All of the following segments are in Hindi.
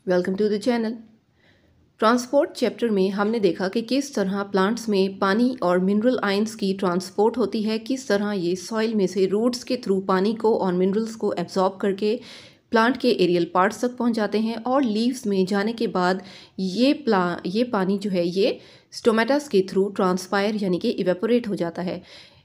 Welcome to the channel. Transport chapter में हमने देखा कि किस तरह प्लांट्स में पानी और मिनरल आयंस की ट्रांसपोर्ट होती है, किस तरह ये सॉइल में से रूट्स के थ्रू पानी को और मिनरल्स को एब्जॉर्ब करके प्लांट के एरियल पार्ट्स तक पहुंच जाते हैं और लीव्स में जाने के बाद ये पानी जो है ये स्टोमेटास के थ्रू ट्रांसपायर यानी कि इवेपोरेट हो जाता है।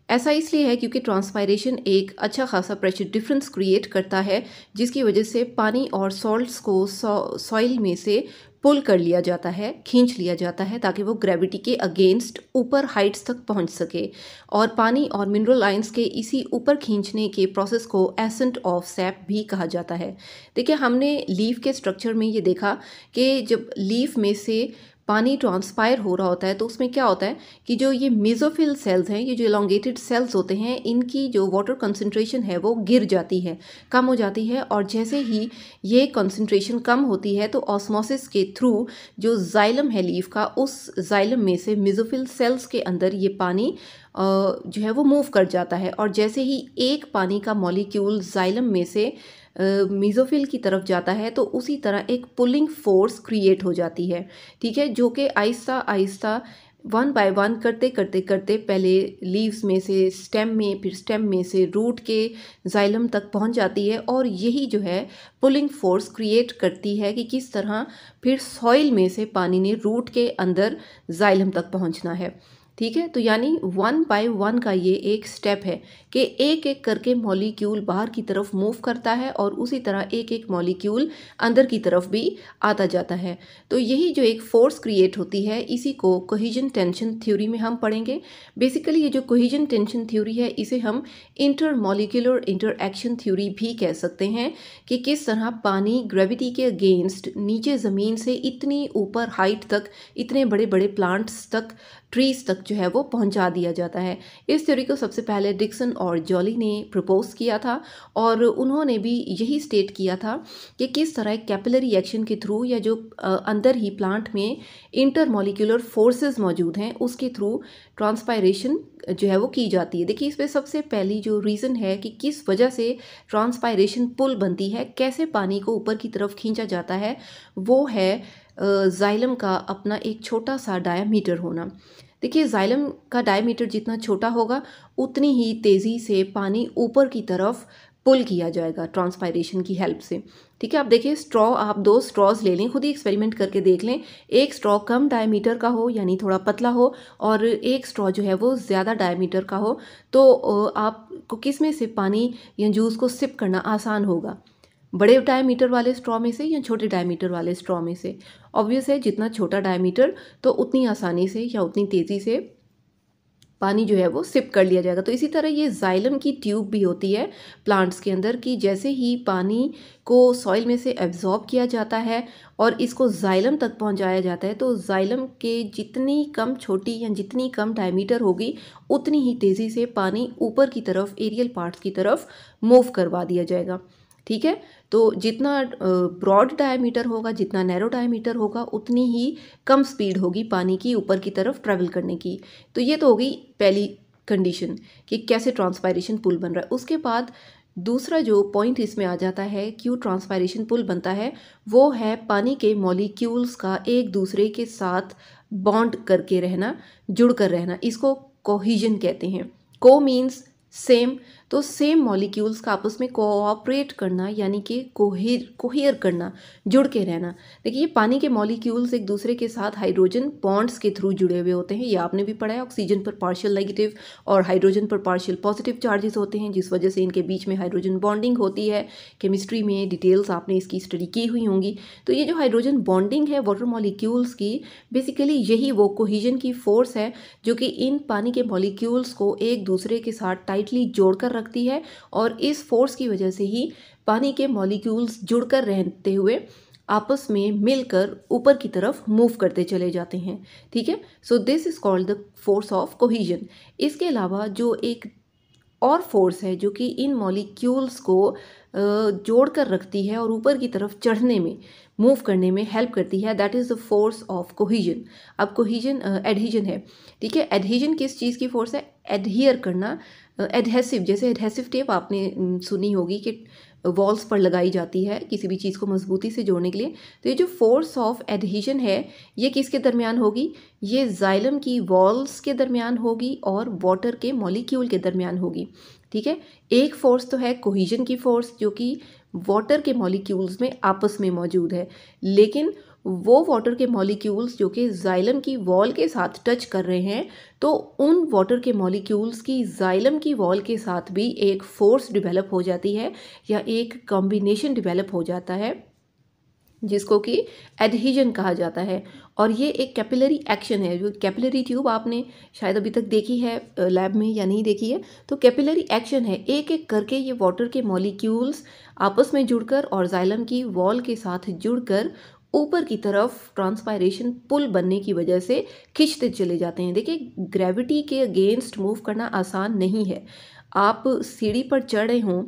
ऐसा इसलिए है क्योंकि ट्रांसपायरेशन एक अच्छा खासा प्रेशर डिफरेंस क्रिएट करता है, जिसकी वजह से पानी और सॉल्ट्स को सॉइल में से पुल कर लिया जाता है, खींच लिया जाता है, ताकि वो ग्रेविटी के अगेंस्ट ऊपर हाइट्स तक पहुंच सके। और पानी और मिनरल आयंस के इसी ऊपर खींचने के प्रोसेस को एसेंट ऑफ सैप भी कहा जाता है। देखिए, हमने लीफ के स्ट्रक्चर में ये देखा कि जब लीफ में से पानी ट्रांसपायर हो रहा होता है तो उसमें क्या होता है कि जो ये मेसोफिल सेल्स हैं, ये जो एलोंगेटेड सेल्स होते हैं, इनकी जो वाटर कंसंट्रेशन है वो गिर जाती है, कम हो जाती है। और जैसे ही ये कंसंट्रेशन कम होती है तो ऑस्मोसिस के थ्रू जो जाइलम है लीफ का, उस जाइलम में से मेसोफिल सेल्स के अंदर ये पानी जो है वो मूव कर जाता है। और जैसे ही एक पानी का मॉलिक्यूल जाइलम में से मेसोफिल की तरफ जाता है तो उसी तरह एक पुलिंग फोर्स क्रिएट हो जाती है, ठीक है, जो कि Aahista Aahista one by one करते करते करते पहले लीव्स में से स्टेम में, फिर स्टेम में से रूट के जाइलम तक पहुंच जाती है। और यही जो है पुलिंग फोर्स क्रिएट करती है कि किस तरह फिर सॉइल में से पानी ने रूट के अंदर जाइलम तक पहुंचना है, ठीक है। तो यानी वन बाय वन का ये एक स्टेप है कि एक एक करके मॉलिक्यूल बाहर की तरफ मूव करता है और उसी तरह एक एक मॉलिक्यूल अंदर की तरफ भी आता जाता है। तो यही जो एक फोर्स क्रिएट होती है, इसी को कोहेजन टेंशन थ्योरी में हम पढ़ेंगे। बेसिकली ये जो कोहेजन टेंशन थ्योरी है, इसे हम इंटर मॉलिक्यूलर इंटरएक्शन थ्योरी भी कह सकते हैं कि किस तरह पानी ग्रेविटी के अगेंस्ट नीचे ज़मीन से इतनी ऊपर हाइट तक, इतने बड़े बड़े प्लांट्स तक, ट्रीज तक जो है वो पहुंचा दिया जाता है। इस थ्योरी को सबसे पहले डिक्सन और जॉली ने प्रपोज किया था और उन्होंने भी यही स्टेट किया था कि किस तरह कैपिलरी एक्शन के थ्रू या जो अंदर ही प्लांट में इंटरमॉलिक्यूलर फोर्सेस मौजूद हैं उसके थ्रू ट्रांसपायरेशन जो है वो की जाती है। देखिए, इस पर सबसे पहली जो रीज़न है कि किस वजह से ट्रांसपायरेशन पुल बनती है, कैसे पानी को ऊपर की तरफ खींचा जाता है, वो है जाइलम का अपना एक छोटा सा डायामीटर होना। देखिए, जाइलम का डायमीटर जितना छोटा होगा उतनी ही तेज़ी से पानी ऊपर की तरफ पुल किया जाएगा ट्रांसपायरेशन की हेल्प से, ठीक है। अब देखिए, स्ट्रॉ, आप 2 स्ट्रॉज ले लें, खुद ही एक्सपेरिमेंट करके देख लें। एक स्ट्रॉ कम डायमीटर का हो यानी थोड़ा पतला हो और एक स्ट्रॉ जो है वो ज़्यादा डायमीटर का हो, तो आपको किस में से पानी या जूस को सिप करना आसान होगा, बड़े डायमीटर वाले स्ट्रॉ में से या छोटे डायमीटर वाले स्ट्रॉ में से? ऑब्वियस है, जितना छोटा डायमीटर तो उतनी आसानी से या उतनी तेज़ी से पानी जो है वो सिप कर लिया जाएगा। तो इसी तरह ये जाइलम की ट्यूब भी होती है प्लांट्स के अंदर कि जैसे ही पानी को सॉइल में से एब्जॉर्ब किया जाता है और इसको जाइलम तक पहुंचाया जाता है, तो जाइलम के जितनी कम छोटी या जितनी कम डायमीटर होगी उतनी ही तेज़ी से पानी ऊपर की तरफ एरियल पार्ट्स की तरफ मूव करवा दिया जाएगा, ठीक है। तो जितना ब्रॉड डायमीटर होगा, जितना नैरो डायमीटर होगा, उतनी ही कम स्पीड होगी पानी की ऊपर की तरफ ट्रैवल करने की। तो ये तो हो गई पहली कंडीशन कि कैसे ट्रांसपायरेशन पुल बन रहा है। उसके बाद दूसरा जो पॉइंट इसमें आ जाता है क्यों ट्रांसपायरेशन पुल बनता है, वो है पानी के मॉलिक्यूल्स का एक दूसरे के साथ बॉन्ड करके रहना, जुड़ कर रहना। इसको कोहिजन कहते हैं। को मीन्स सेम, तो सेम मॉलिक्यूल्स का आपस में कोऑपरेट करना यानी कि कोहियर करना, जुड़ के रहना। देखिए, पानी के मॉलिक्यूल्स एक दूसरे के साथ हाइड्रोजन बॉन्ड्स के थ्रू जुड़े हुए होते हैं। ये आपने भी पढ़ा है, ऑक्सीजन पर पार्शियल नेगेटिव और हाइड्रोजन पर पार्शियल पॉजिटिव चार्जेस होते हैं, जिस वजह से इनके बीच में हाइड्रोजन बॉन्डिंग होती है। केमिस्ट्री में डिटेल्स आपने इसकी स्टडी की हुई होंगी। तो ये जो हाइड्रोजन बॉन्डिंग है वाटर मॉलिक्यूल्स की, बेसिकली यही वो कोहिजन की फोर्स है जो कि इन पानी के मॉलिक्यूल्स को एक दूसरे के साथ टाइटली जोड़कर रखती है। और इस फोर्स की वजह से ही पानी के मॉलिक्यूल्स जुड़कर रहते हुए आपस में मिलकर ऊपर की तरफ मूव करते चले जाते हैं, ठीक है। So this is called the force of cohesion. इसके अलावा जो एक और फोर्स है जो कि इन मॉलिक्यूल्स को जोड़ कर रखती है और ऊपर की तरफ चढ़ने में, मूव करने में हेल्प करती है, that is the force of cohesion. अब कोहिजन एडहीजन है, ठीक है। एडहीजन किस चीज़ की फोर्स है? एडहियर करना, एडहेसिव, जैसे एडहेसिव टेप आपने सुनी होगी कि वॉल्स पर लगाई जाती है किसी भी चीज़ को मजबूती से जोड़ने के लिए। तो ये जो फोर्स ऑफ एडहेजन है ये किसके दरमियान होगी, ये जाइलम की वॉल्स के दरमियान होगी और वाटर के मॉलिक्यूल के दरमियान होगी। ठीक है, एक फोर्स तो है कोहिजन की फोर्स जो कि वाटर के मॉलिक्यूल्स में आपस में मौजूद है, लेकिन वो वाटर के मॉलिक्यूल्स जो कि जाइलम की वॉल के साथ टच कर रहे हैं, तो उन वाटर के मॉलिक्यूल्स की जाइलम की वॉल के साथ भी एक फोर्स डेवलप हो जाती है या एक कॉम्बिनेशन डेवलप हो जाता है जिसको कि एडहेजन कहा जाता है। और ये एक कैपिलरी एक्शन है। जो कैपिलरी ट्यूब आपने शायद अभी तक देखी है लैब में या नहीं देखी है, तो कैपिलरी एक्शन है, एक एक करके ये वाटर के मॉलिक्यूल्स आपस में जुड़कर और जाइलम की वॉल के साथ जुड़कर ऊपर की तरफ ट्रांसपायरेशन पुल बनने की वजह से खिंचते चले जाते हैं। देखिए, ग्रेविटी के अगेंस्ट मूव करना आसान नहीं है। आप सीढ़ी पर चढ़ रहे हों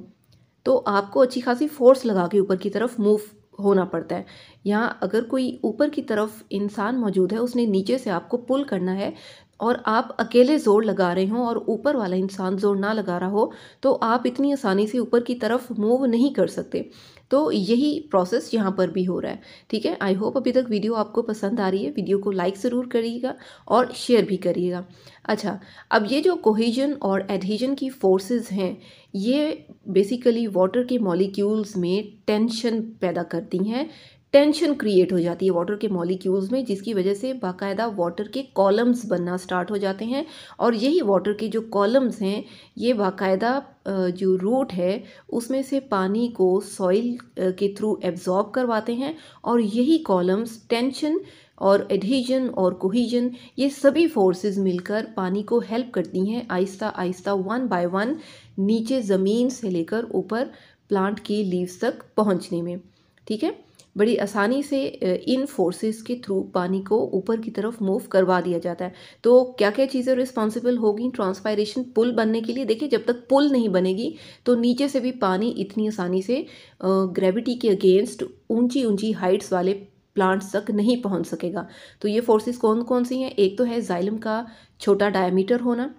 तो आपको अच्छी खासी फोर्स लगा के ऊपर की तरफ मूव होना पड़ता है। यहाँ अगर कोई ऊपर की तरफ इंसान मौजूद है, उसने नीचे से आपको पुल करना है और आप अकेले ज़ोर लगा रहे हो और ऊपर वाला इंसान ज़ोर ना लगा रहा हो, तो आप इतनी आसानी से ऊपर की तरफ मूव नहीं कर सकते। तो यही प्रोसेस यहाँ पर भी हो रहा है। ठीक है, आई होप अभी तक वीडियो आपको पसंद आ रही है। वीडियो को लाइक ज़रूर करिएगा और शेयर भी करिएगा। अच्छा, अब ये जो कोहेजन और एडहेजन की फोर्सेस हैं, ये बेसिकली वाटर के मॉलिक्यूल्स में टेंशन पैदा करती हैं। टेंशन क्रिएट हो जाती है वाटर के मॉलिक्यूल्स में, जिसकी वजह से बाकायदा वाटर के कॉलम्स बनना स्टार्ट हो जाते हैं। और यही वाटर के जो कॉलम्स हैं ये बाकायदा जो रूट है उसमें से पानी को सॉइल के थ्रू एब्जॉर्ब करवाते हैं। और यही कॉलम्स टेंशन और एडहेजन और कोहेजन ये सभी फोर्सेस मिलकर पानी को हेल्प करती हैं Aahista Aahista one by one नीचे ज़मीन से लेकर ऊपर प्लांट की लीव्स तक पहुंचने में। ठीक है, बड़ी आसानी से इन फोर्सेस के थ्रू पानी को ऊपर की तरफ मूव करवा दिया जाता है। तो क्या क्या चीज़ें रिस्पॉन्सिबल होगी ट्रांसपायरेशन पुल बनने के लिए? देखिए, जब तक पुल नहीं बनेगी तो नीचे से भी पानी इतनी आसानी से ग्रेविटी के अगेंस्ट ऊंची ऊंची हाइट्स वाले प्लांट्स तक नहीं पहुंच सकेगा। तो ये फोर्सेस कौन कौन सी हैं? एक तो है जाइलम का छोटा डायमीटर होना,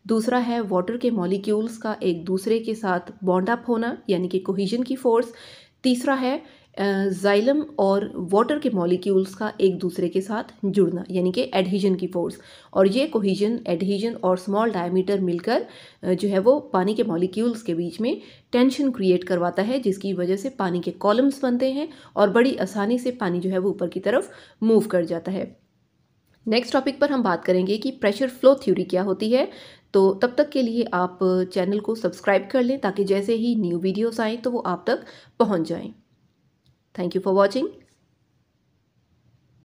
दूसरा है वाटर के मॉलिक्यूल्स का एक दूसरे के साथ बॉन्ड अप होना यानी कि कोहिजन की फोर्स, तीसरा है जाइलम और वाटर के मॉलिक्यूल्स का एक दूसरे के साथ जुड़ना यानी कि एडहेजन की फोर्स। और ये कोहिजन, एडहेजन और स्मॉल डायमीटर मिलकर जो है वो पानी के मॉलिक्यूल्स के बीच में टेंशन क्रिएट करवाता है, जिसकी वजह से पानी के कॉलम्स बनते हैं और बड़ी आसानी से पानी जो है वो ऊपर की तरफ मूव कर जाता है। नेक्स्ट टॉपिक पर हम बात करेंगे कि प्रेशर फ्लो थ्योरी क्या होती है। तो तब तक के लिए आप चैनल को सब्सक्राइब कर लें ताकि जैसे ही न्यू वीडियोस आएँ तो वो आप तक पहुंच जाएं। Thank you for watching.